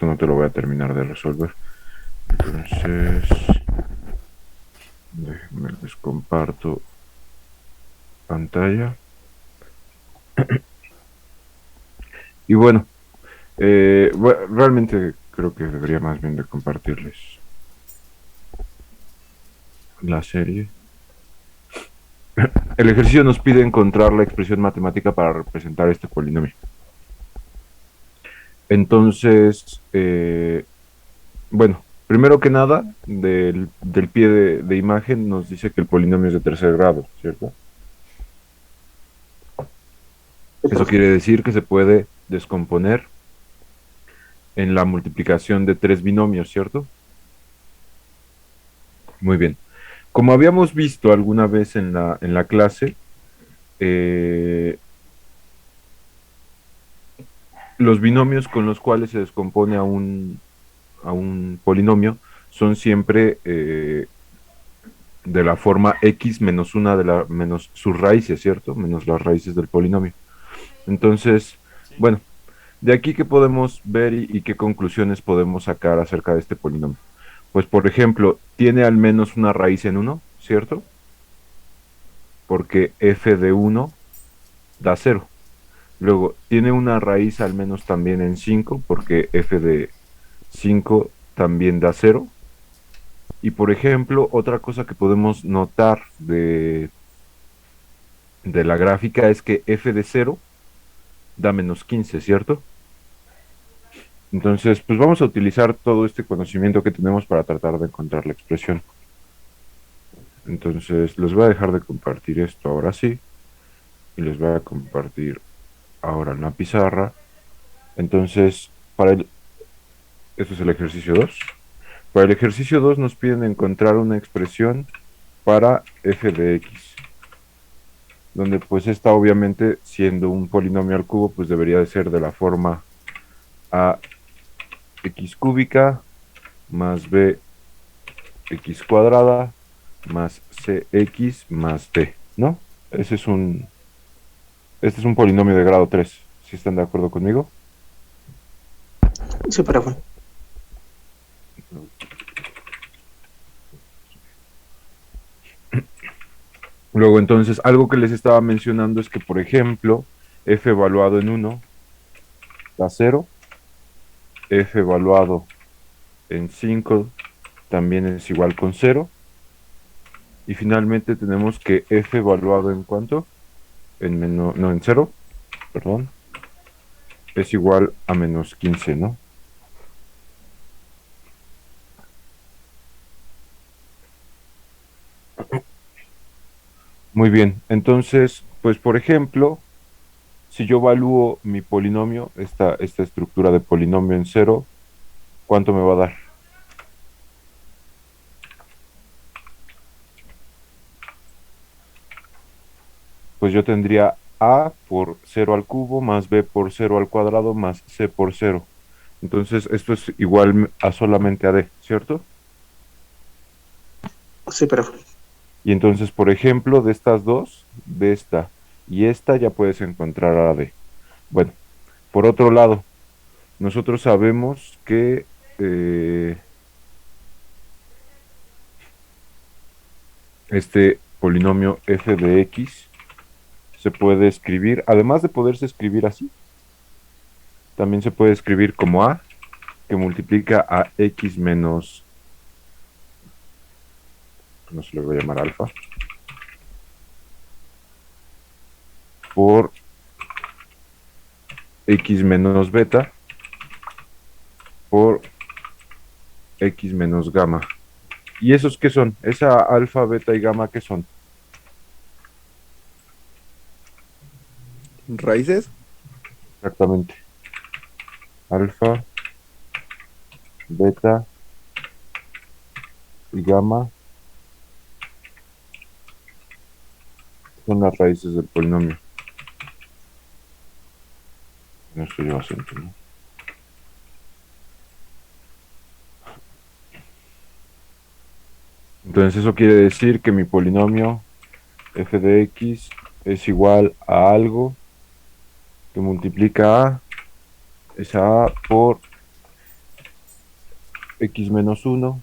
esto no te lo voy a terminar de resolver. Entonces, déjenme les comparto pantalla. Y bueno, realmente creo que debería más bien de compartirles la serie. El ejercicio nos pide encontrar la expresión matemática para representar este polinomio. Entonces, bueno, primero que nada, del pie de imagen nos dice que el polinomio es de tercer grado, ¿cierto? Sí, Eso profe. quiere decir que se puede descomponer en la multiplicación de tres binomios, ¿cierto? Muy bien. Como habíamos visto alguna vez en la clase, eh, los binomios con los cuales se descompone a un polinomio son siempre de la forma x menos una menos sus raíces, ¿cierto? Menos las raíces del polinomio. Entonces, bueno, de aquí qué podemos ver y qué conclusiones podemos sacar acerca de este polinomio. Pues, por ejemplo, tiene al menos una raíz en uno, ¿cierto? Porque f de uno da cero. Luego, tiene una raíz al menos también en 5 porque f de 5 también da cero. Y por ejemplo, otra cosa que podemos notar de la gráfica es que f de cero da menos 15, ¿cierto? Entonces, pues vamos a utilizar todo este conocimiento que tenemos para tratar de encontrar la expresión. Entonces, les voy a dejar de compartir esto ahora sí, y les voy a compartir ahora en la pizarra. Entonces, esto es el ejercicio 2. Para el ejercicio 2 nos piden encontrar una expresión para f de x, donde pues esta obviamente siendo un polinomio al cubo, pues debería de ser de la forma a x cúbica más b x cuadrada más cx más d, ¿no? Ese es este es un polinomio de grado 3. ¿Sí están de acuerdo conmigo? Sí, profe. Luego, entonces, algo que les estaba mencionando es que, por ejemplo, f evaluado en uno da cero, f evaluado en 5 también es igual con cero, y finalmente tenemos que f evaluado en cuánto, en menos, no, en cero, perdón, es igual a menos 15, ¿no? Muy bien, entonces, pues por ejemplo, si yo evalúo mi polinomio, esta estructura de polinomio en cero, ¿cuánto me va a dar? Pues yo tendría a por cero al cubo más b por cero al cuadrado más c por cero. Entonces, esto es igual a solamente a d, ¿cierto? Sí, profe. Y entonces, por ejemplo, de estas dos, de esta y esta, ya puedes encontrar a d. Bueno, por otro lado, nosotros sabemos que este polinomio f de x se puede escribir, además de poderse escribir así, también se puede escribir como a, que multiplica a x menos, no se le voy a llamar alfa, por x menos beta por x menos gamma. ¿Y esos qué son? Esa alfa, beta y gamma, ¿qué son? ¿Raíces? Exactamente. Alfa, beta y gamma son las raíces del polinomio. No esto lleva acento, ¿no? Entonces eso quiere decir que mi polinomio f de x es igual a algo que multiplica a, esa a por x menos uno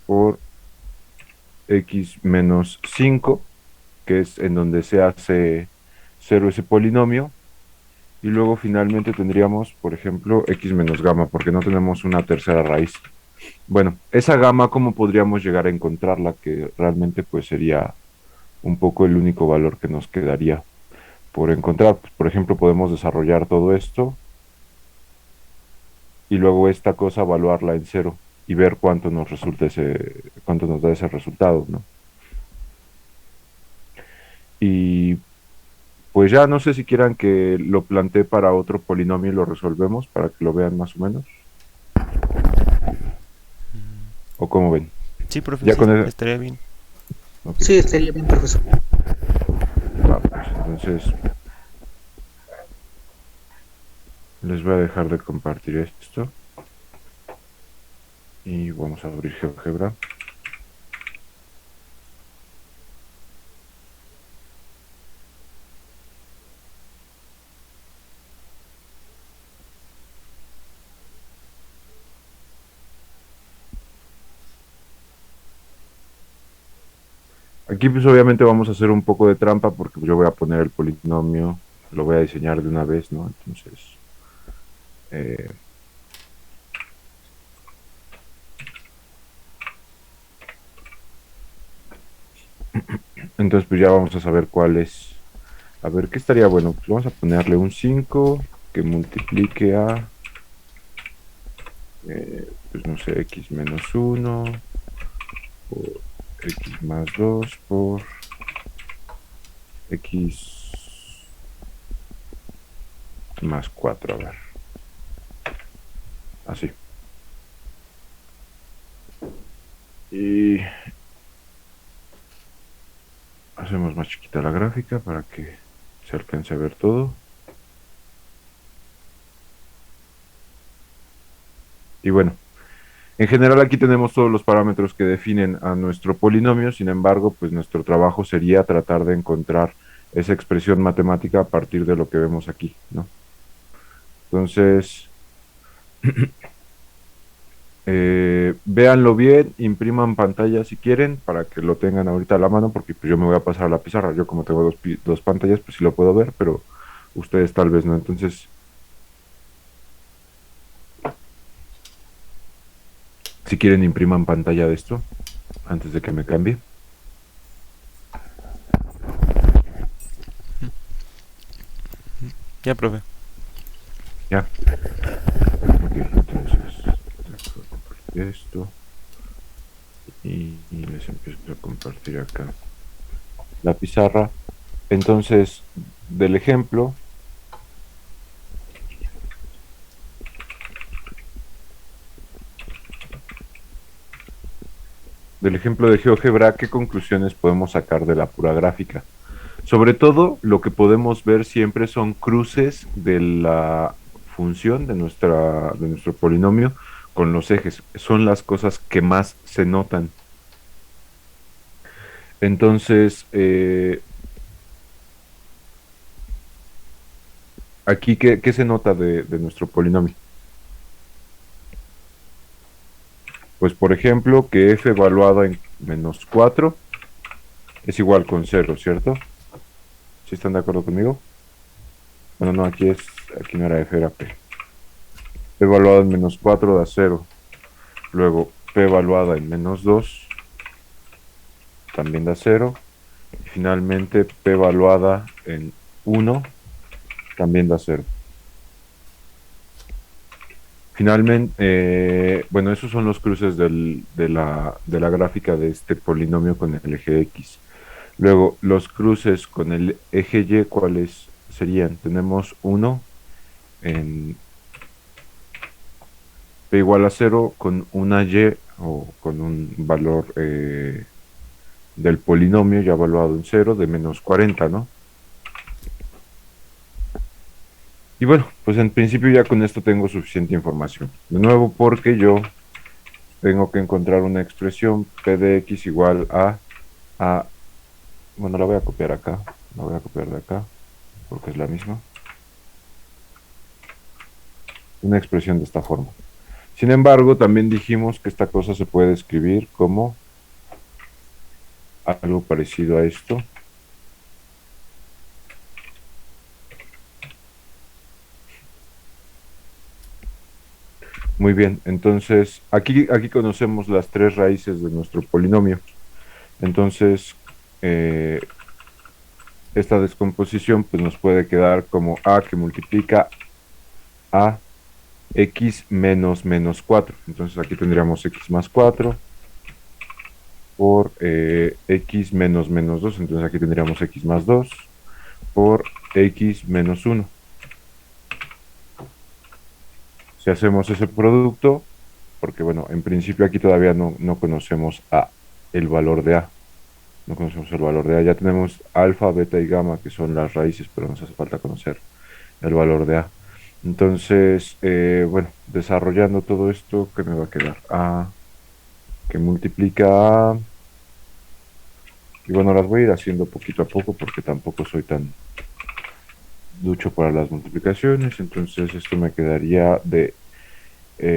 por x menos 5, que es en donde se hace cero ese polinomio. Y luego finalmente tendríamos, por ejemplo, x menos gamma, porque no tenemos una tercera raíz. Bueno, esa gamma, ¿cómo podríamos llegar a encontrarla? Que realmente pues sería un poco el único valor que nos quedaría por encontrar. Pues, por ejemplo, podemos desarrollar todo esto y luego esta cosa evaluarla en cero y ver cuánto nos resulta cuánto nos da ese resultado, ¿no? Y pues ya no sé si quieran que lo plantee para otro polinomio y lo resolvemos para que lo vean más o menos, o cómo ven. Sí, profe, Ya sí, con eso, estaría bien. ok, Sí, estaría bien, profesor. va, pues entonces les voy a dejar de compartir esto y vamos a abrir GeoGebra. Aquí pues obviamente vamos a hacer un poco de trampa porque yo voy a poner el polinomio, lo voy a diseñar de una vez, ¿no? Eh, entonces pues ya vamos a saber cuál es. A ver, ¿qué estaría bueno? Pues vamos a ponerle un 5 que multiplique a, pues no sé, x menos uno por x más 2 por x más 4 a ver, así. Y hacemos más chiquita la gráfica para que se alcance a ver todo. Y bueno, en general aquí tenemos todos los parámetros que definen a nuestro polinomio, sin embargo, pues nuestro trabajo sería tratar de encontrar esa expresión matemática a partir de lo que vemos aquí, ¿no? Entonces, véanlo bien, impriman pantalla si quieren, para que lo tengan ahorita a la mano, porque pues yo me voy a pasar a la pizarra. Yo como tengo dos pantallas, pues sí lo puedo ver, pero ustedes tal vez no. Entonces, si quieren, impriman pantalla de esto antes de que me cambie. Ya, profe. Ya. Ok, entonces, dejo de compartir esto y les empiezo a compartir acá la pizarra. Entonces, del ejemplo, de GeoGebra, ¿qué conclusiones podemos sacar de la pura gráfica? Sobre todo, lo que podemos ver siempre son cruces de la función de nuestro polinomio con los ejes. Son las cosas que más se notan. Entonces, aquí, ¿qué se nota de nuestro polinomio? Pues, por ejemplo, que f evaluado en menos 4 es igual con cero, ¿cierto? ¿Sí están de acuerdo conmigo? Bueno, no, aquí no era f, era p. P evaluado en menos 4 da cero. Luego, p evaluada en menos 2 también da cero. Y finalmente, p evaluada en uno también da cero. Finalmente, bueno, esos son los cruces de la gráfica de este polinomio con el eje X. Luego, los cruces con el eje Y, ¿cuáles serían? Tenemos uno en p igual a cero con una Y o con un valor del polinomio ya evaluado en cero de menos 40, ¿no? Y bueno, pues en principio ya con esto tengo suficiente información. De nuevo, porque yo tengo que encontrar una expresión p de x igual a, bueno, la voy a copiar acá, la voy a copiar de acá, porque es la misma. una expresión de esta forma. Sin embargo, también dijimos que esta cosa se puede escribir como algo parecido a esto. Muy bien, entonces aquí conocemos las tres raíces de nuestro polinomio. Entonces, eh, esta descomposición pues, nos puede quedar como a que multiplica a x menos menos 4. Entonces aquí tendríamos x más 4 por x menos menos 2. Entonces aquí tendríamos x más 2 por x menos 1. Si hacemos ese producto, porque bueno, en principio aquí todavía no conocemos el valor de a. No conocemos el valor de a. Ya tenemos alfa, beta y gamma, que son las raíces, pero nos hace falta conocer el valor de a. Entonces, bueno, desarrollando todo esto, ¿qué me va a quedar? A que multiplica a. Y bueno, las voy a ir haciendo poquito a poco porque tampoco soy tan ducho para las multiplicaciones. Entonces, esto me quedaría de.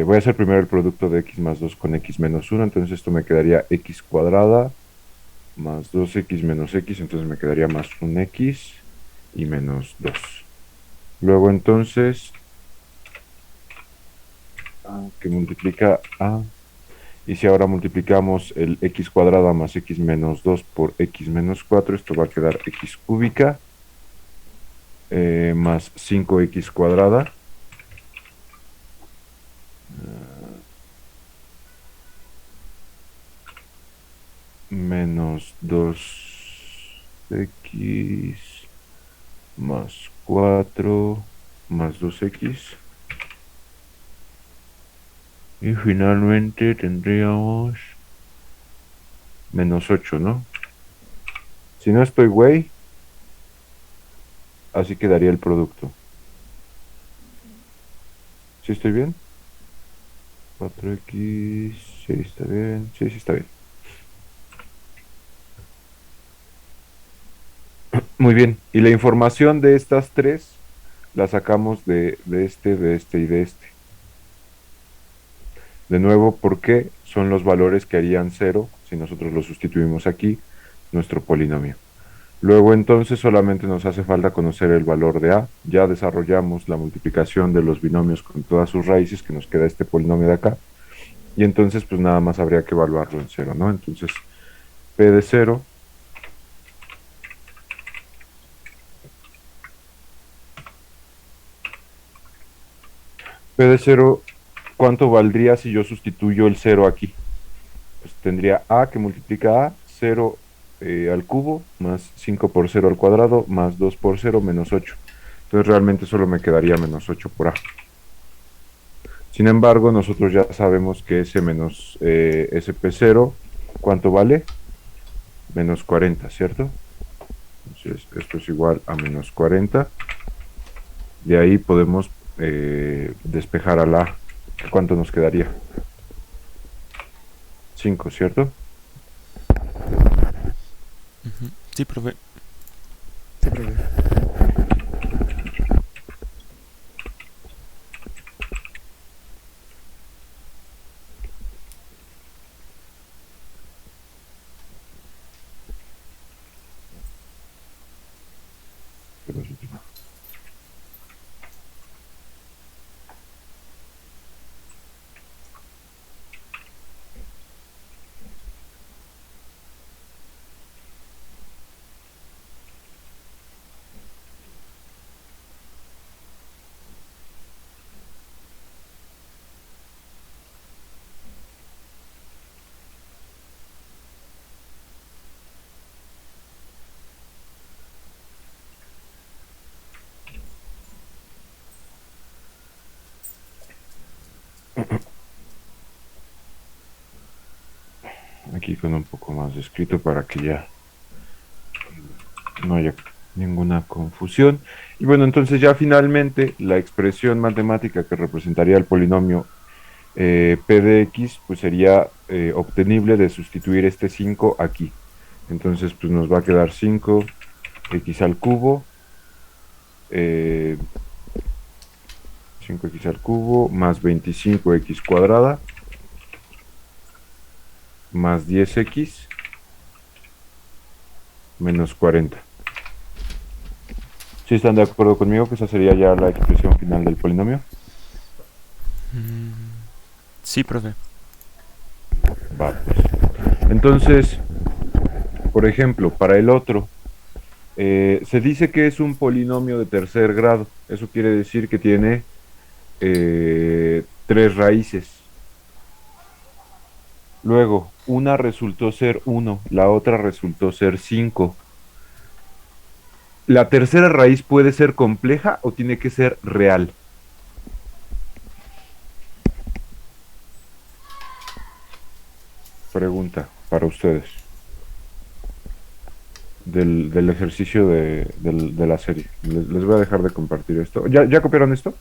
Voy a hacer primero el producto de x más 2 con x menos 1. Entonces, esto me quedaría x cuadrada más 2x menos x. Entonces, me quedaría más un x y menos 2. Luego, entonces, que multiplica a. Y si ahora multiplicamos el x cuadrada más x menos 2 por x menos 4, esto va a quedar x cúbica más 5x cuadrada menos 2x más 4 más 2x. Y finalmente tendríamos menos 8, ¿no? Si no estoy güey, así quedaría el producto. ¿Sí estoy bien? 4x, sí está bien, sí está bien. Muy bien, y la información de estas tres la sacamos de este y de este. De nuevo, porque son los valores que harían cero si nosotros los sustituimos aquí, nuestro polinomio. Luego entonces solamente nos hace falta conocer el valor de a. Ya desarrollamos la multiplicación de los binomios con todas sus raíces, que nos queda este polinomio de acá. Y entonces pues nada más habría que evaluarlo en cero, ¿no? Entonces p de cero P de cero, ¿cuánto valdría si yo sustituyo el cero aquí? Pues tendría a que multiplica a, 0 al cubo, más 5 por 0 al cuadrado, más 2 por 0, menos 8. Entonces realmente solo me quedaría menos 8 por a. Sin embargo, nosotros ya sabemos que ese menos SP0, ¿cuánto vale? Menos 40, ¿cierto? Entonces esto es igual a menos 40. De ahí podemos despejar a la A. ¿Cuánto nos quedaría? 5, ¿cierto? Sí, profe. Sí, profe. Aquí con un poco más de escrito para que ya no haya ninguna confusión. Y bueno, entonces ya finalmente la expresión matemática que representaría el polinomio p de x, pues sería obtenible de sustituir este 5 aquí. Entonces, pues nos va a quedar 5x al cubo 5x al cubo más 25x cuadrada más 10x menos 40. ¿Sí están de acuerdo conmigo que esa sería ya la expresión final del polinomio? Mm, sí, profe. Va, pues. Entonces, por ejemplo, para el otro, se dice que es un polinomio de tercer grado. Eso quiere decir que tiene tres raíces. Luego, una resultó ser 1, la otra resultó ser 5. ¿La tercera raíz puede ser compleja o tiene que ser real? Pregunta para ustedes del ejercicio de la serie. Les voy a dejar de compartir esto. ¿Ya copiaron esto?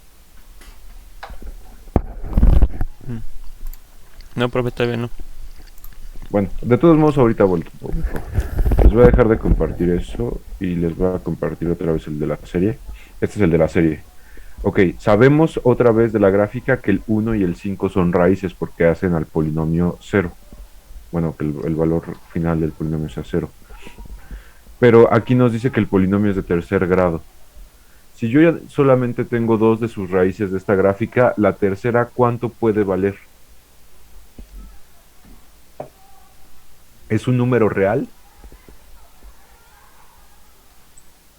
Mm. No, profe, todavía no. Bueno, de todos modos ahorita vuelvo. Les voy a dejar de compartir eso y les voy a compartir otra vez el de la serie. Este es el de la serie. Ok, sabemos otra vez de la gráfica que el 1 y el 5 son raíces porque hacen al polinomio 0. Bueno, que el valor final del polinomio sea 0. Pero aquí nos dice que el polinomio es de tercer grado. Si yo ya solamente tengo dos de sus raíces de esta gráfica, la tercera, ¿cuánto puede valer? ¿Es un número real?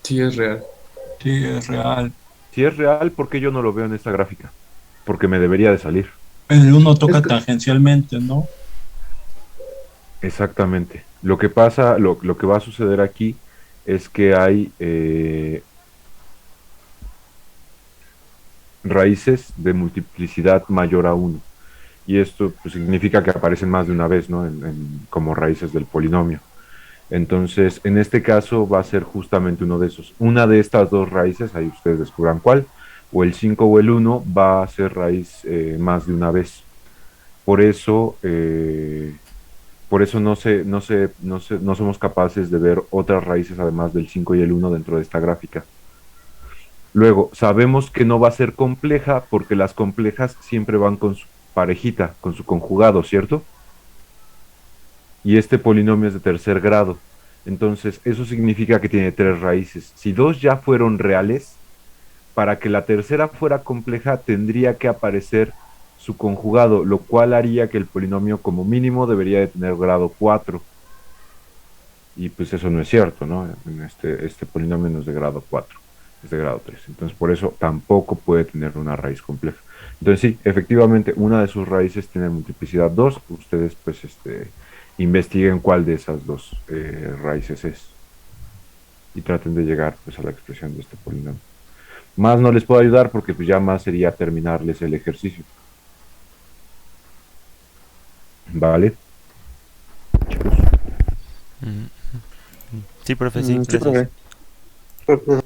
Sí, es real. Sí, es real. Si es real, ¿por qué yo no lo veo en esta gráfica? Porque me debería de salir. El uno Es toca que, tangencialmente, ¿no? Exactamente. Lo que pasa, lo que va a suceder aquí es que hay raíces de multiplicidad mayor a uno. Y esto pues, significa que aparecen más de una vez, ¿no? Como raíces del polinomio. Entonces, en este caso va a ser justamente uno de esos. Una de estas dos raíces, ahí ustedes descubran cuál, o el 5 o el uno va a ser raíz más de una vez. Por eso, no somos capaces de ver otras raíces además del 5 y el uno dentro de esta gráfica. Luego, sabemos que no va a ser compleja porque las complejas siempre van con su parejita, con su conjugado, ¿cierto? Y este polinomio es de tercer grado. Entonces, eso significa que tiene tres raíces. Si dos ya fueron reales, para que la tercera fuera compleja tendría que aparecer su conjugado, lo cual haría que el polinomio como mínimo debería de tener grado 4. Y pues eso no es cierto, ¿no? En este polinomio no es de grado 4, es de grado 3. Entonces, por eso tampoco puede tener una raíz compleja. Entonces, sí, efectivamente, una de sus raíces tiene multiplicidad 2. Ustedes, pues, investiguen cuál de esas dos raíces es. Y traten de llegar, pues, a la expresión de este polinomio. Más no les puedo ayudar porque, pues, ya más sería terminarles el ejercicio. ¿Vale? Chicos. Mm, sí, profe, sí, sí, gracias. profe.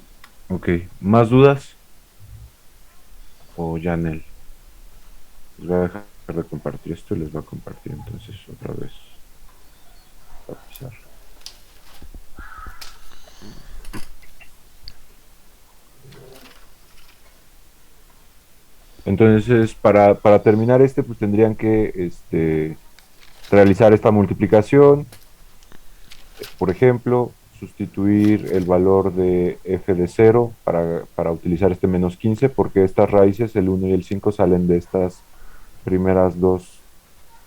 Ok. ¿Más dudas? ¿O Janel? Les voy a dejar de compartir esto y les voy a compartir entonces otra vez la pizarra. Entonces, para terminar pues tendrían que realizar esta multiplicación. Por ejemplo, sustituir el valor de f de 0 para utilizar este menos 15 porque estas raíces, el 1 y el 5, salen de estas primeras dos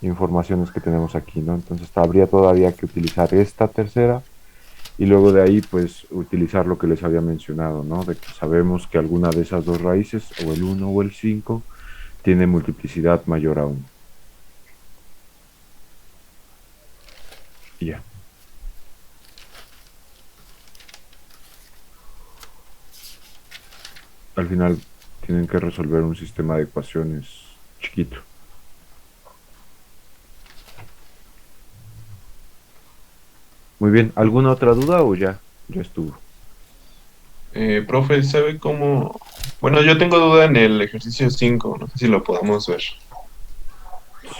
informaciones que tenemos aquí, ¿no? Entonces habría todavía que utilizar esta tercera y luego de ahí pues utilizar lo que les había mencionado, ¿no? De que sabemos que alguna de esas dos raíces, o el 1 o el 5, tiene multiplicidad mayor a 1. Y ya. Al final tienen que resolver un sistema de ecuaciones chiquito. Muy bien, ¿alguna otra duda o ya? Ya estuvo. Profe, ¿sabe cómo? Bueno, yo tengo duda en el ejercicio 5, no sé si lo podamos ver.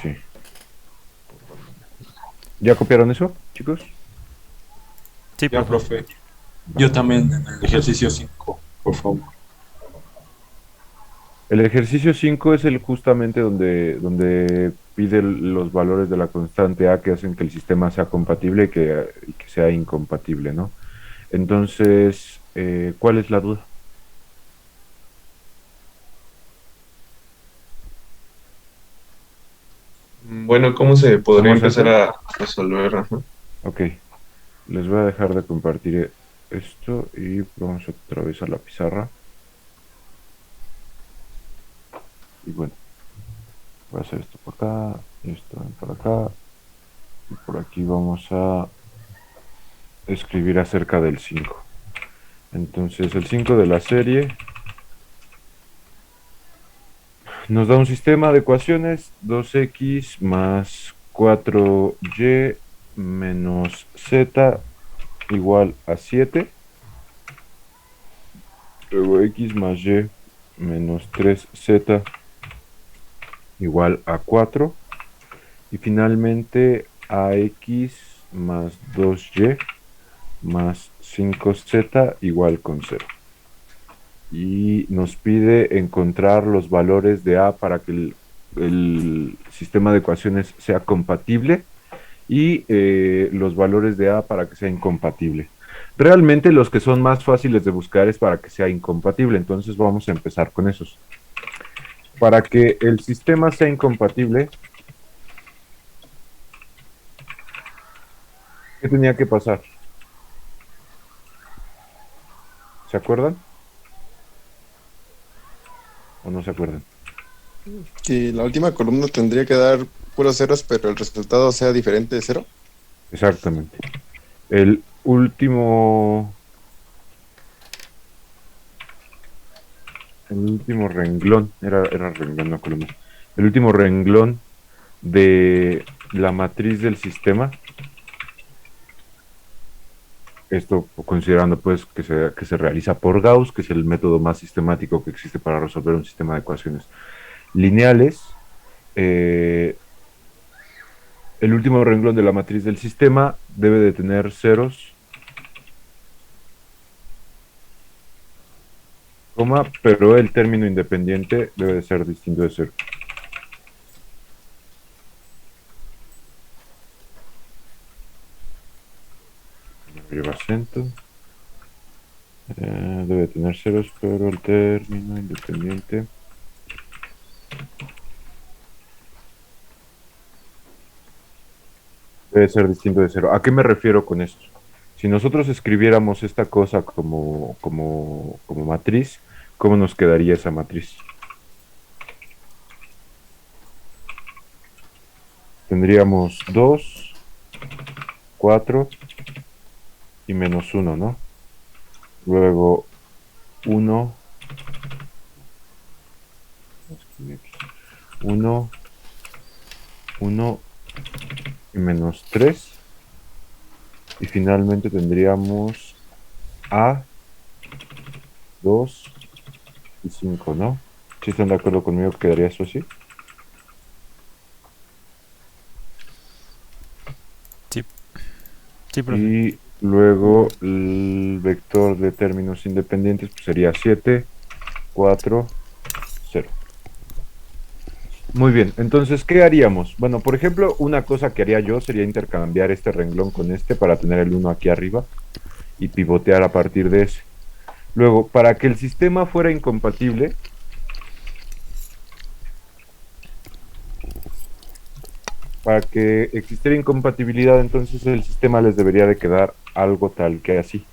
Sí. ¿Ya copiaron eso, chicos? Sí, Ya, profe. profe. Yo también en el ejercicio 5, por favor. El ejercicio 5 es el justamente donde pide los valores de la constante A que hacen que el sistema sea compatible y que sea incompatible, ¿no? Entonces, ¿cuál es la duda? Bueno, ¿cómo se podría ¿Hacemos empezar eso? a resolver? Ajá. Ok, les voy a dejar de compartir esto y vamos otra vez a la pizarra. Y bueno, voy a hacer esto por acá, y esto por acá, y por aquí vamos a escribir acerca del 5. Entonces, el 5 de la serie nos da un sistema de ecuaciones 2x más 4y menos z igual a 7. Luego x más y menos 3z igual a 4. Y finalmente ax más 2y más 5z igual con 0. Y nos pide encontrar los valores de A para que el sistema de ecuaciones sea compatible y los valores de A para que sea incompatible. Realmente los que son más fáciles de buscar es para que sea incompatible, entonces vamos a empezar con esos. Para que el sistema sea incompatible, ¿qué tenía que pasar? ¿Se acuerdan? ¿O no se acuerdan? Que la última columna tendría que dar puros ceros, pero el resultado sea diferente de cero. Exactamente. El último renglón, era renglón, no columna. El último renglón de la matriz del sistema, esto considerando pues que se realiza por Gauss, que es el método más sistemático que existe para resolver un sistema de ecuaciones lineales. El último renglón de la matriz del sistema debe de tener ceros, coma, pero el término independiente debe de ser distinto de cero. Lleva acento. Debe tener ceros, pero el término independiente debe ser distinto de cero. ¿A qué me refiero con esto? Si nosotros escribiéramos esta cosa como matriz, ¿cómo nos quedaría esa matriz? Tendríamos 2, 4 y menos 1, ¿no? Luego 1, 1, 1 y menos 3. Y finalmente tendríamos A, 2 y 5, ¿no? ¿Sí están de acuerdo conmigo que quedaría eso así? Sí, profe. Y luego el vector de términos independientes pues sería 7, 4, 0. Muy bien, entonces, ¿qué haríamos? Bueno, por ejemplo, una cosa que haría yo sería intercambiar este renglón con este para tener el 1 aquí arriba y pivotear a partir de ese. Luego, para que el sistema fuera incompatible, para que existiera incompatibilidad, entonces el sistema les debería de quedar algo tal que así.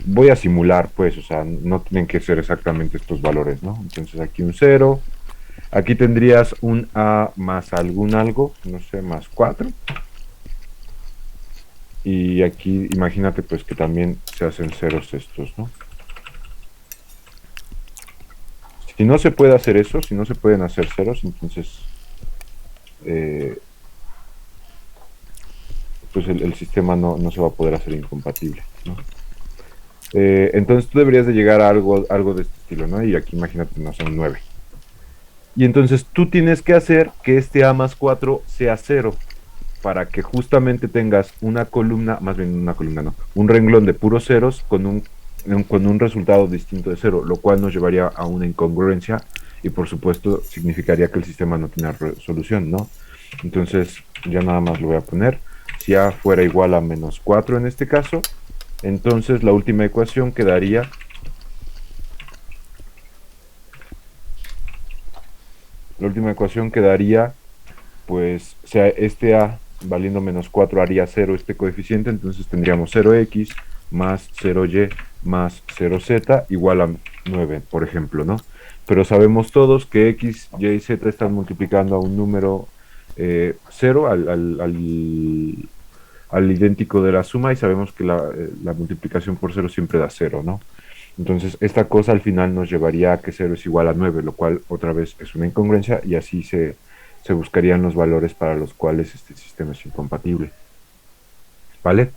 Voy a simular, pues, o sea, no tienen que ser exactamente estos valores, ¿no? Entonces aquí un 0, aquí tendrías un A más algún algo, no sé, más 4. Y aquí imagínate pues que también se hacen ceros estos, ¿no? Si no se puede hacer eso, si no se pueden hacer ceros, entonces pues el sistema no se va a poder hacer incompatible, ¿no? Entonces tú deberías de llegar a algo de este estilo, ¿no? Y aquí imagínate, no sé, un 9. Y entonces tú tienes que hacer que este A más 4 sea 0 para que justamente tengas una columna, más bien una columna no, un renglón de puros ceros con un con un resultado distinto de cero, lo cual nos llevaría a una incongruencia y por supuesto significaría que el sistema no tiene solución, ¿no? Entonces ya nada más lo voy a poner. Si A fuera igual a menos 4 en este caso, entonces la última ecuación quedaría pues, sea, este A valiendo menos 4 haría 0 este coeficiente, entonces tendríamos 0x más 0y más 0z igual a 9, por ejemplo, ¿no? Pero sabemos todos que x, y y z están multiplicando a un número 0 al idéntico de la suma y sabemos que la multiplicación por 0 siempre da 0, ¿no? Entonces, esta cosa al final nos llevaría a que 0 es igual a 9, lo cual otra vez es una incongruencia y así se buscarían los valores para los cuales este sistema es incompatible. ¿Vale?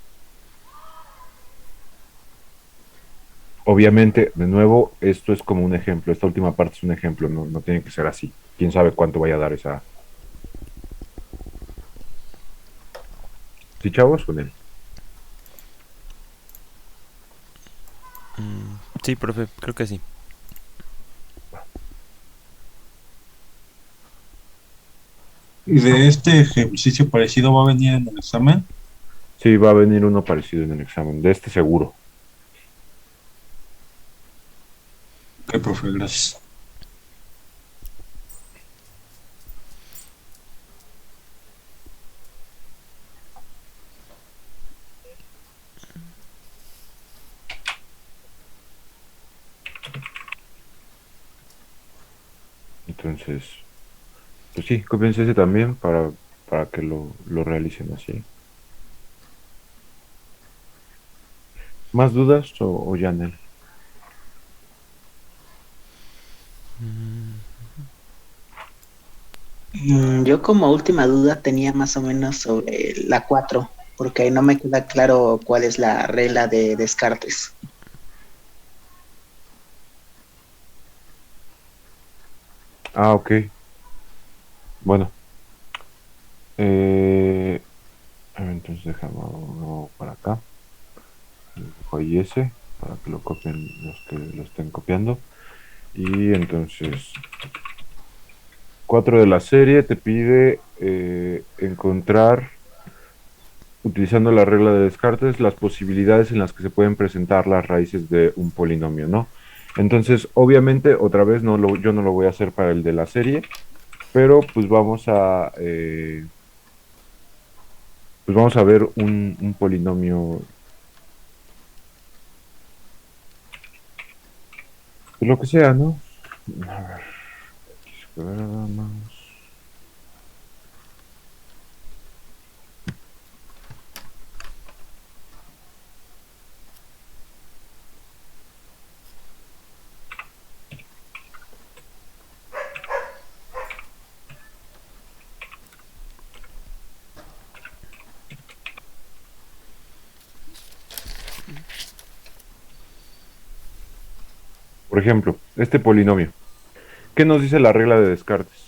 Obviamente, de nuevo, esto es como un ejemplo. Esta última parte es un ejemplo, no tiene que ser así. ¿Quién sabe cuánto vaya a dar esa? ¿Sí, chavos? Con él. Sí, profe, creo que sí. ¿Y de este ejercicio parecido va a venir en el examen? Sí, va a venir uno parecido en el examen. De este seguro. Ok, profe, gracias. Entonces, pues sí, cópiense ese también para que lo realicen así. ¿Más dudas o Janel? Yo como última duda tenía más o menos sobre la 4, porque no me queda claro cuál es la regla de Descartes. Ah, ok. Bueno. A ver, entonces déjame para acá. Dejo ahí ese para que lo copien los que lo estén copiando. Y entonces, 4 de la serie te pide encontrar, utilizando la regla de Descartes, las posibilidades en las que se pueden presentar las raíces de un polinomio, ¿no? Entonces, obviamente, otra vez yo no lo voy a hacer para el de la serie, pero pues vamos a ver un polinomio, pues lo que sea, ¿no? A ver, X cuadrada más. Por ejemplo, este polinomio. ¿Qué nos dice la regla de Descartes?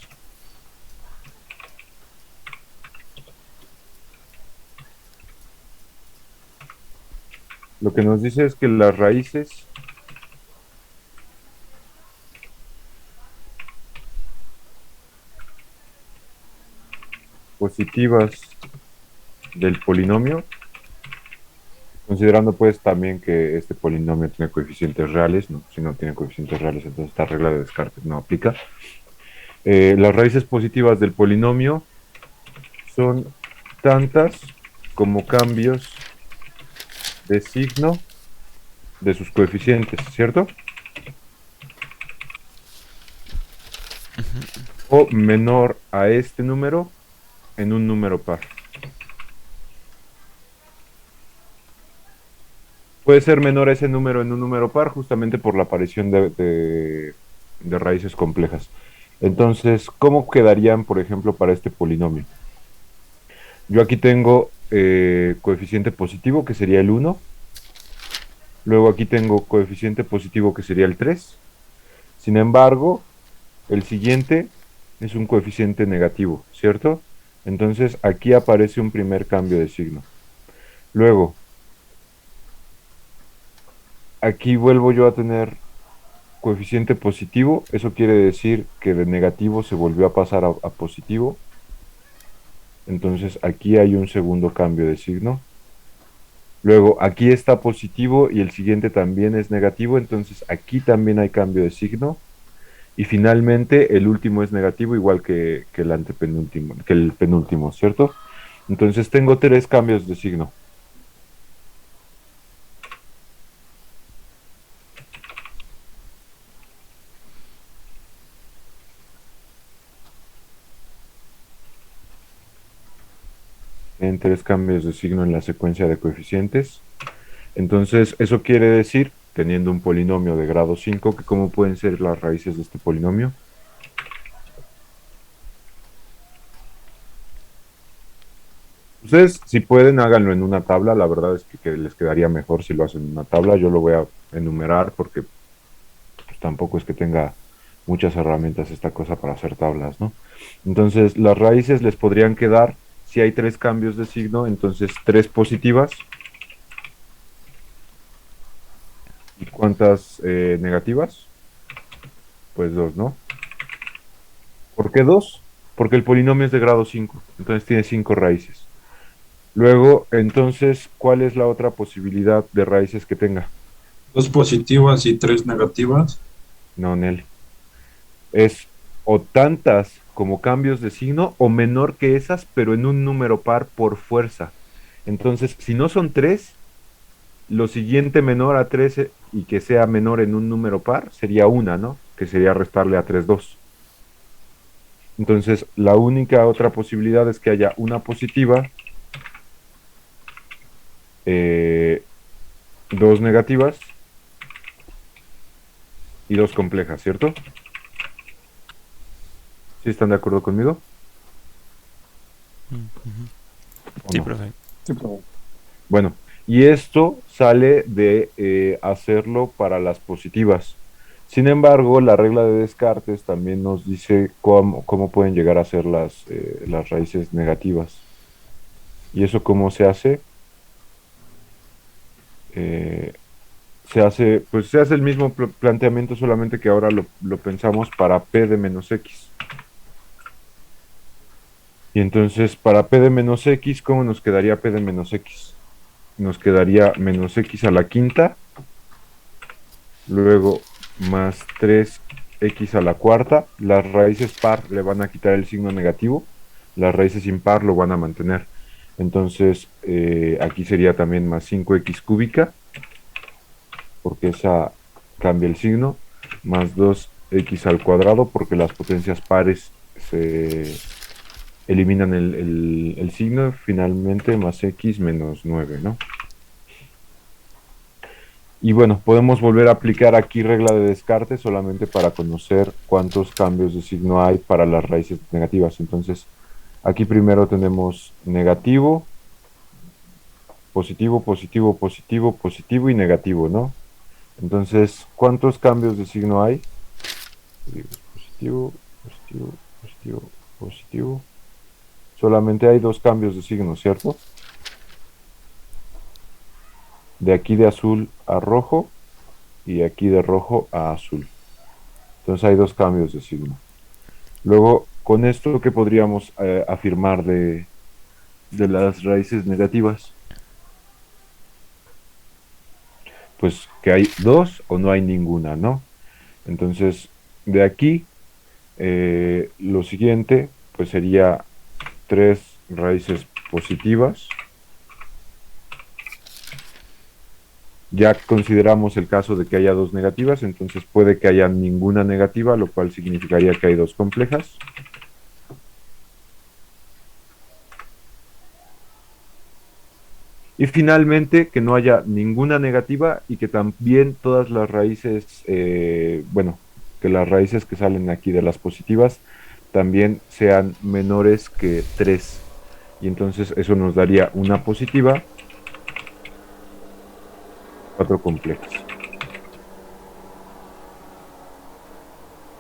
Lo que nos dice es que las raíces positivas del polinomio, considerando pues también que este polinomio tiene coeficientes reales, ¿no? Si no tiene coeficientes reales, entonces esta regla de Descartes no aplica. Las raíces positivas del polinomio son tantas como cambios de signo de sus coeficientes, ¿cierto? O menor a este número en un número par. Puede ser menor a ese número en un número par justamente por la aparición de raíces complejas. Entonces, ¿cómo quedarían, por ejemplo, para este polinomio? Yo aquí tengo coeficiente positivo, que sería el 1. Luego aquí tengo coeficiente positivo, que sería el 3. Sin embargo, el siguiente es un coeficiente negativo, ¿cierto? Entonces, aquí aparece un primer cambio de signo. Luego, aquí vuelvo yo a tener coeficiente positivo. Eso quiere decir que de negativo se volvió a pasar a positivo. Entonces aquí hay un segundo cambio de signo. Luego aquí está positivo y el siguiente también es negativo, entonces aquí también hay cambio de signo. Y finalmente el último es negativo, igual que el antepenúltimo, que el penúltimo, ¿cierto? Entonces tengo tres cambios de signo. En tres cambios de signo en la secuencia de coeficientes. Entonces, eso quiere decir, teniendo un polinomio de grado 5, que cómo pueden ser las raíces de este polinomio. Ustedes, si pueden, háganlo en una tabla. La verdad es que les quedaría mejor si lo hacen en una tabla. Yo lo voy a enumerar porque pues, tampoco es que tenga muchas herramientas esta cosa para hacer tablas, ¿no? Entonces, las raíces les podrían quedar, si hay tres cambios de signo, entonces tres positivas. ¿Y cuántas negativas? Pues dos, ¿no? ¿Por qué dos? Porque el polinomio es de grado 5, entonces tiene 5 raíces. Luego, entonces, ¿cuál es la otra posibilidad de raíces que tenga? 2 positivas y 3 negativas. No, Nel. Es o tantas como cambios de signo o menor que esas, pero en un número par por fuerza. Entonces, si no son 3, lo siguiente menor a 13 y que sea menor en un número par sería una, ¿no? Que sería restarle a 3 2. Entonces, la única otra posibilidad es que haya una positiva, dos negativas y dos complejas, ¿cierto? ¿Sí están de acuerdo conmigo? ¿O Sí, no? profe. Sí, pero Bueno, y esto sale de hacerlo para las positivas. Sin embargo, la regla de Descartes también nos dice cómo pueden llegar a ser las raíces negativas. ¿Y eso cómo se hace? Pues se hace el mismo planteamiento, solamente que ahora lo pensamos para p de menos x. Y entonces, para p de menos x, ¿cómo nos quedaría p de menos x? Nos quedaría menos x a la quinta, luego más 3x a la cuarta. Las raíces par le van a quitar el signo negativo, las raíces impar lo van a mantener. Entonces, aquí sería también más 5x cúbica, porque esa cambia el signo, más 2x al cuadrado, porque las potencias pares se eliminan el signo, finalmente más x menos 9, ¿no? Y bueno, podemos volver a aplicar aquí regla de Descartes solamente para conocer cuántos cambios de signo hay para las raíces negativas. Entonces, aquí primero tenemos negativo, positivo, positivo, positivo, positivo y negativo, ¿no? Entonces, ¿cuántos cambios de signo hay? Positivo, positivo, positivo, positivo. Solamente hay dos cambios de signo, ¿cierto? De aquí de azul a rojo y de aquí de rojo a azul. Entonces hay dos cambios de signo. Luego, con esto, ¿qué podríamos afirmar de las raíces negativas? Pues que hay dos o no hay ninguna, ¿no? Entonces, de aquí, lo siguiente, pues sería 3 raíces positivas. Ya consideramos el caso de que haya dos negativas, entonces puede que haya ninguna negativa, lo cual significaría que hay dos complejas. Y finalmente, que no haya ninguna negativa y que también todas las raíces, que las raíces que salen aquí de las positivas también sean menores que 3. Y entonces eso nos daría una positiva, 4 complejas.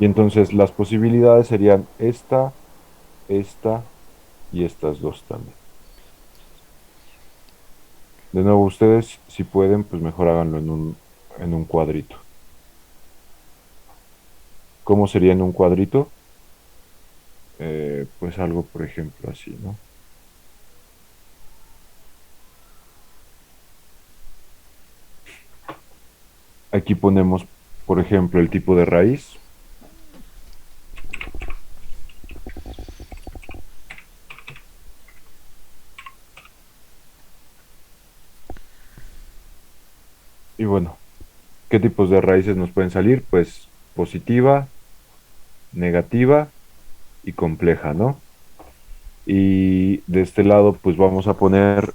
Y entonces las posibilidades serían esta y estas dos también. De nuevo, ustedes, si pueden, pues mejor háganlo en un cuadrito. ¿Cómo sería en un cuadrito? Pues algo, por ejemplo, así, ¿no? Aquí ponemos, por ejemplo, el tipo de raíz. Y bueno, ¿qué tipos de raíces nos pueden salir? Pues positiva, negativa y compleja, ¿no? Y de este lado, pues vamos a poner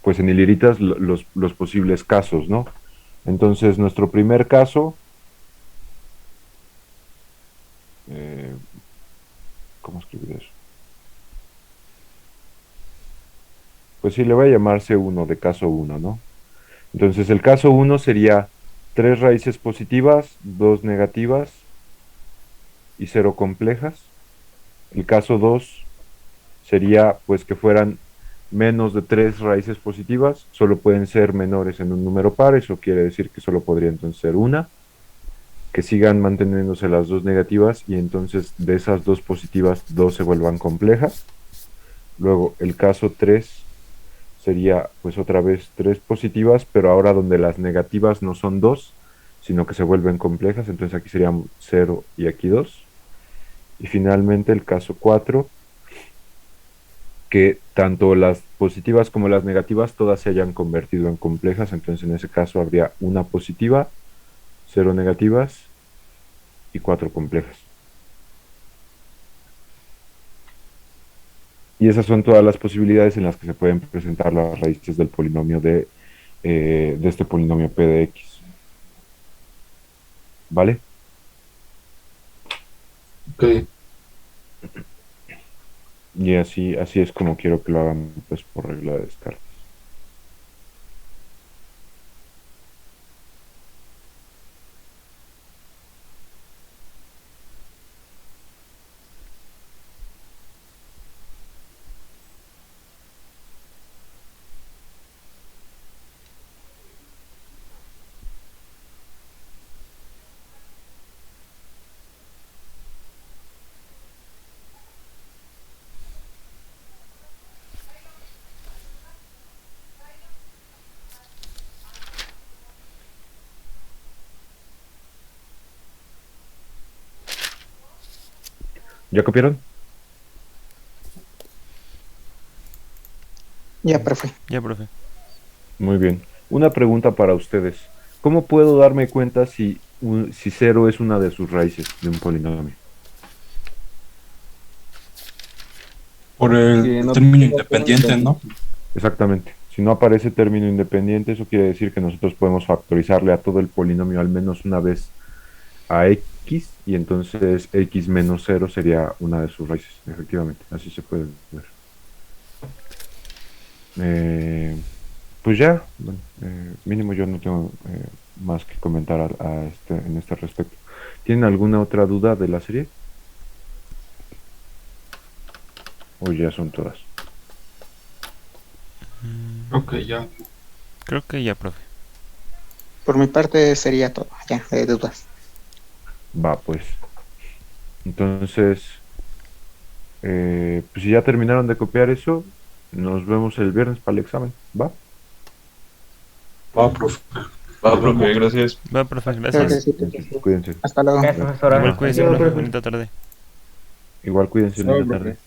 pues en hileritas los posibles casos, ¿no? Entonces, nuestro primer caso, ¿cómo escribir eso? Pues sí, le voy a llamar C1 de caso 1, ¿no? Entonces, el caso 1 sería 3 raíces positivas, 2 negativas y 0 complejas. El caso 2 sería pues que fueran menos de 3 raíces positivas, solo pueden ser menores en un número par, eso quiere decir que solo podría entonces ser una, que sigan manteniéndose las 2 negativas y entonces de esas 2 positivas 2 se vuelvan complejas. Luego el caso 3 sería pues otra vez 3 positivas, pero ahora donde las negativas no son 2, sino que se vuelven complejas, entonces aquí serían 0 y aquí 2. Y finalmente el caso 4, que tanto las positivas como las negativas todas se hayan convertido en complejas, entonces en ese caso habría una positiva, 0 negativas y 4 complejas. Y esas son todas las posibilidades en las que se pueden presentar las raíces del polinomio de este polinomio P de X. ¿Vale? Ok. Y así es como quiero que lo hagan, pues por regla de Descartes. ¿Ya copiaron? Ya, profe. Ya, profe. Muy bien. Una pregunta para ustedes. ¿Cómo puedo darme cuenta si 0 es una de sus raíces de un polinomio? Por Que el no término tenga independiente, término. ¿no? Exactamente. Si no aparece término independiente, eso quiere decir que nosotros podemos factorizarle a todo el polinomio al menos una vez a x, y entonces x menos 0 sería una de sus raíces. Efectivamente, así se puede ver. Pues ya, bueno, mínimo yo no tengo más que comentar en este respecto. ¿Tienen alguna otra duda de la serie? O ya son todas. Ok, ya. Creo que ya, profe. Por mi parte sería todo, ya, de dudas. Va, pues. Entonces, pues si ya terminaron de copiar eso, nos vemos el viernes para el examen. ¿Va? Va, profe. Va, profe, gracias. Va, profe, Creo que gracias. sí. Cuídense. Hasta luego. Gracias, profesora. Igual cuídense, Adiós, profe. profe. Bonita tarde. Igual cuídense, Chao, linda profe. tarde.